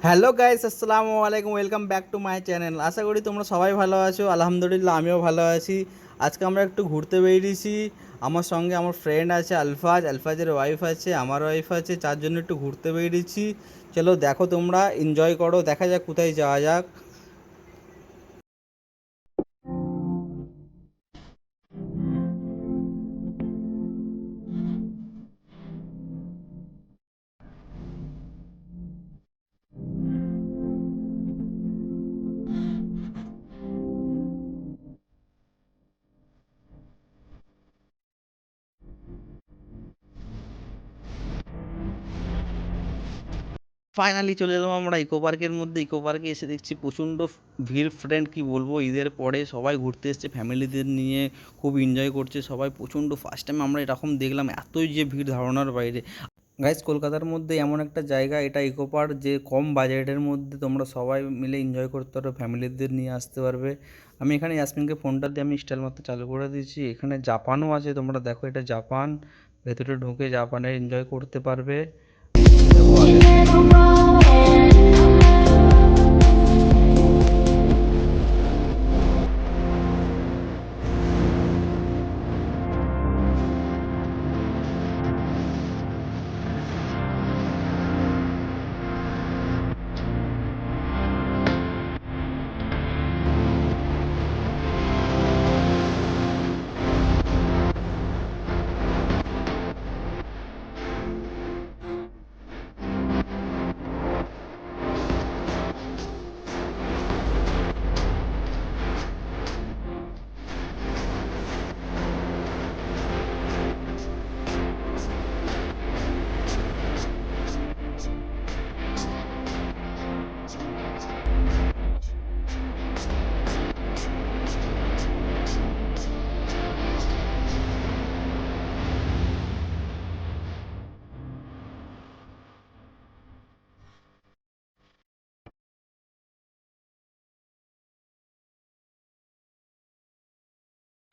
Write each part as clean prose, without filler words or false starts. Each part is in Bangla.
হ্যালো গাইস, আসসালামু আলাইকুম। Welcome back to my channel. আশা করি তোমরা সবাই ভালো আছো। আলহামদুলিল্লাহ, আমিও ভালো আছি। আজকে আমরা একটু ঘুরতে বেরিয়েছি। আমার সঙ্গে আমার ফ্রেন্ড আছে আলফাজ, আলফাজের ওয়াইফ আছে, আমার ওয়াইফ আছে, চারজন একটু ঘুরতে বেরিয়েছি। চলো দেখো, তোমরা এনজয় করো, দেখা যাক কোথায় যাওয়া যাক। ফাইনালি চলে এলাম আমরা ইকো পার্কের মধ্যে। ইকো পার্কে এসে দেখছি প্রচণ্ড ভিড়। ফ্রেন্ড কি বলবো, ঈদের পরে সবাই ঘুরতে এসছে ফ্যামিলিদের নিয়ে, খুব এনজয় করছে সবাই প্রচণ্ড। ফার্স্ট টাইম আমরা এরকম দেখলাম, এতই যে ভিড় ধারণার বাইরে। গাইস, কলকাতার মধ্যে এমন একটা জায়গা এটা ইকো পার্ক, যে কম বাজেটের মধ্যে তোমরা সবাই মিলে এনজয় করতে পারবে, ফ্যামিলিদের নিয়ে আসতে পারবে। আমি এখানে ইয়াসমিনকে ফোনটা দিয়ে আমি স্টাইল মারতে চালু করে দিয়েছি। এখানে জাপানও আছে, তোমরা দেখো এটা জাপান। ভেতরে ঢুকে জাপানে এনজয় করতে পারবে। দেখো আগের থেকে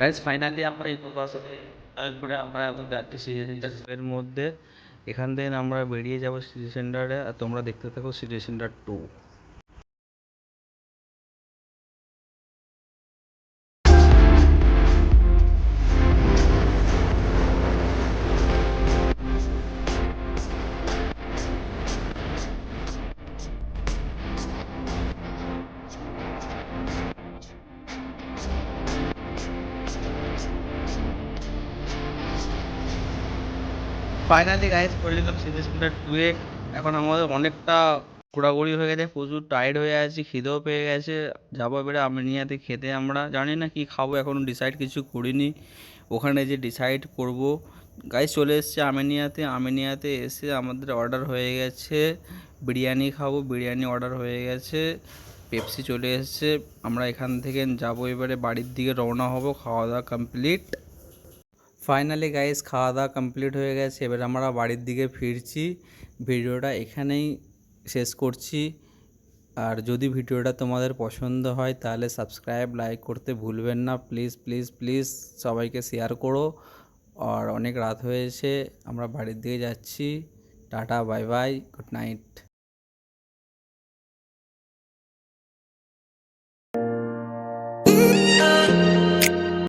গাইস, ফাইনালি আমরা ইকো পার্কে ঘুরে আমরা এখন যাচ্ছি সিটি সেন্টারের মধ্যে। এখান থেকে আমরা বেরিয়ে যাব সিটি সেন্টারে, আর তোমরা দেখতে থাকো সিটি সেন্টার 2। ফাইনালি গাইস চলে এলাম সিটি সেন্টার 2-এ। এখন আমাদের অনেকটা ঘোরাঘুরি হয়ে গেছে, প্রচুর টায়ার্ড হয়ে আছি, খিদেও পেয়ে গেছে। যাবো এবারে আমিনিয়াতে খেতে। আমরা জানি না কি খাবো, এখনো ডিসাইড কিছু করিনি। ওখানে যে ডিসাইড করব। গাইস, চলে এসেছে আমিনিয়াতে। আমিনিয়াতে এসে আমাদের অর্ডার হয়ে গেছে বিরিয়ানি খাবো, বিরিয়ানি অর্ডার হয়ে গেছে। পেপসি চলে এসেছে। আমরা এখান থেকে যাবো, এবারে বাড়ির দিকে রওনা হব। খাওয়া দাওয়া কমপ্লিট। ফাইনালি গাইস, খাওয়া দাওয়া কমপ্লিট হয়ে গেছে, এবার আমরা বাড়ির দিকে ফিরছি। ভিডিওটা এখানেই শেষ করছি। আর যদি ভিডিওটা তোমাদের পছন্দ হয় তাহলে সাবস্ক্রাইব, লাইক করতে ভুলবেন না। প্লিজ প্লিজ প্লিজ সবাইকে শেয়ার করো। আর অনেক রাত হয়েছে, আমরা বাড়ির দিকে যাচ্ছি। Tata, bye bye, good night.